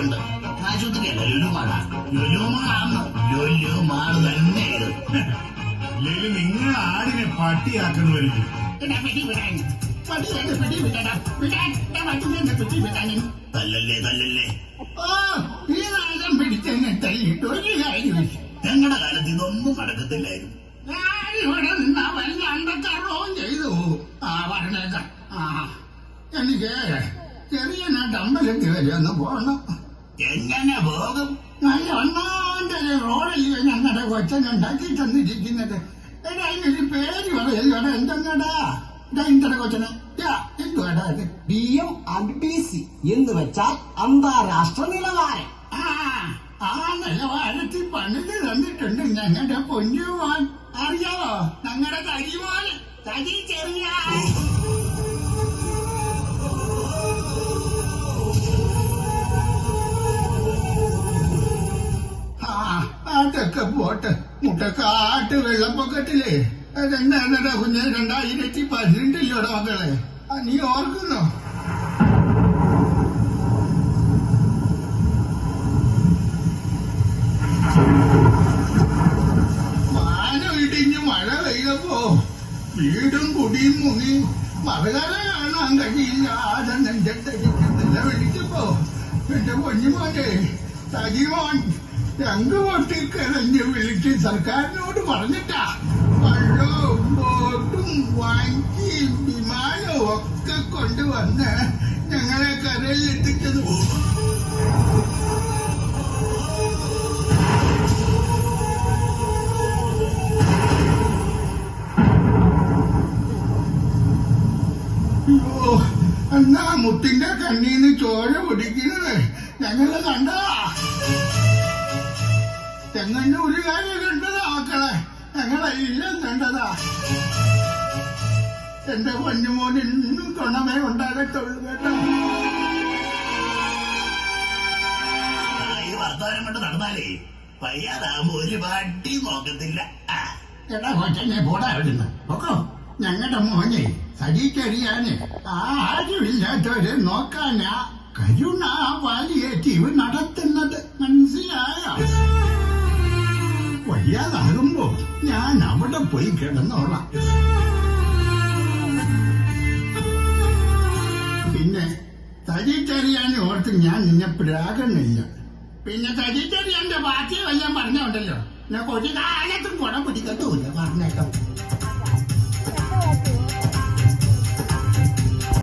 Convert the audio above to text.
ഉണ്ട്. ആശുപത്രിയല്ല, ലുലുമാളാണ്. ലുലുമാൾ തന്നെയായിരുന്നു. നിങ്ങൾ ആടിനെ പട്ടിയാക്കുന്നവരില്ല. തല്ലല്ലേ. ഈ നാളം പിടിച്ചെന്നെ തല്ലിട്ട് ഒരു കാര്യമില്ല. ഞങ്ങളുടെ കാലത്ത് ഇതൊന്നും നടക്കത്തില്ലായിരുന്നു. ഞാനിവിടെ നിന്നാ വല്ല അണ്ടക്കറവും ചെയ്തു. പറഞ്ഞേക്കാം. എനിക്ക് ചെറിയനായിട്ട് അമ്പലത്തിൽ വരെ ഒന്ന് പോകണം. എങ്ങനെ പോകും? നല്ല ഒന്നാന്തര റോഡല്ലേ ഞങ്ങളുടെ കൊച്ചനുണ്ടാക്കി തന്നിരിക്കുന്നത്. എടാ അതിനൊരു പേര് പറയല്ലോടാ. എന്തെന്നാടാ ഇന്റെ കൊച്ചന് എന്തുവാടാ അത്? BMRTC എന്ന് വെച്ചാൽ അന്താരാഷ്ട്ര നിലവാരം. ആ നിലവാരത്തിൽ പണിത് തന്നിട്ടുണ്ട് ഞങ്ങളുടെ പൊന്നുവാൻ. അറിയാവോ? ഞങ്ങളുടെ കരിമോൻ തരി ചെറിയ അതൊക്കെ പോട്ടെ. മുട്ടക്കാട്ട് വെള്ളപ്പൊക്കത്തില്ലേ അതെന്നാ കുഞ്ഞ് 2018 മക്കളെ. നീ ഓർക്കുന്നോ? മാനം ഇടിഞ്ഞ് മഴ പെയ്തപ്പോ വീടും കുടിയും മുങ്ങി മറുകര കാണാൻ കഴിയില്ലാതെ നെഞ്ചത്തടിക്കുന്നില്ല വിളിച്ചപ്പോ എന്റെ പൊന്നുമോനെ തകിമോൻ രംഗ് പൊട്ടിക്കരഞ്ഞ് വിളിച്ച് സർക്കാരിനോട് പറഞ്ഞിട്ടാ വെള്ളവും ബോട്ടും വഞ്ചിയും വിമാനവും ഒക്കെ കൊണ്ടുവന്ന് ഞങ്ങളെ കരയിലെത്തിച്ചത്. എന്നാ മുത്തിന്റെ കണ്ണീന്ന് ചോര പിടിക്കുന്നത് ഞങ്ങള് കണ്ടതാ. ചെങ്ങന്നൂര് കാര്യം കണ്ടതാ മക്കളെ. ഞങ്ങളെല്ലാം കണ്ടതാ. എന്റെ പൊന്നുമോന് ഇന്നും ഗുണമേ ഉണ്ടാകത്തുള്ളൂ കേട്ടോ. ഈ വർത്തമാനം കൊണ്ട് നടന്നാലേ വയ്യാതാകുമ്പോ ഒരു വണ്ടി നോക്കത്തില്ല. എടാ കൊച്ചനെ പോടാ അവിടുന്ന് നോക്കോ. ഞങ്ങളുടെ മോനെ സരിക്കറിയാന് ആരുമില്ലാത്തവരെ നോക്കാനാ കരുണ പാലിയേറ്റീവ് നടത്തുന്നത്. മനസ്സിലായോ? വയ്യാതാകുമ്പോ ഞാൻ അവിടെ പോയി കിടന്നോളാം. പിന്നെ തരിച്ചറിയാൻ ഓർത്ത് ഞാൻ നിന്നെ പ്രാകുന്നില്ല. പിന്നെ തരിച്ചറിയാന്റെ ബാക്കി വല്ലതും പറഞ്ഞോണ്ടല്ലോ ഞാൻ ഒരു കാലത്തും കുടം പിടിക്കത്തൂല്ല. പറഞ്ഞേക്കാം.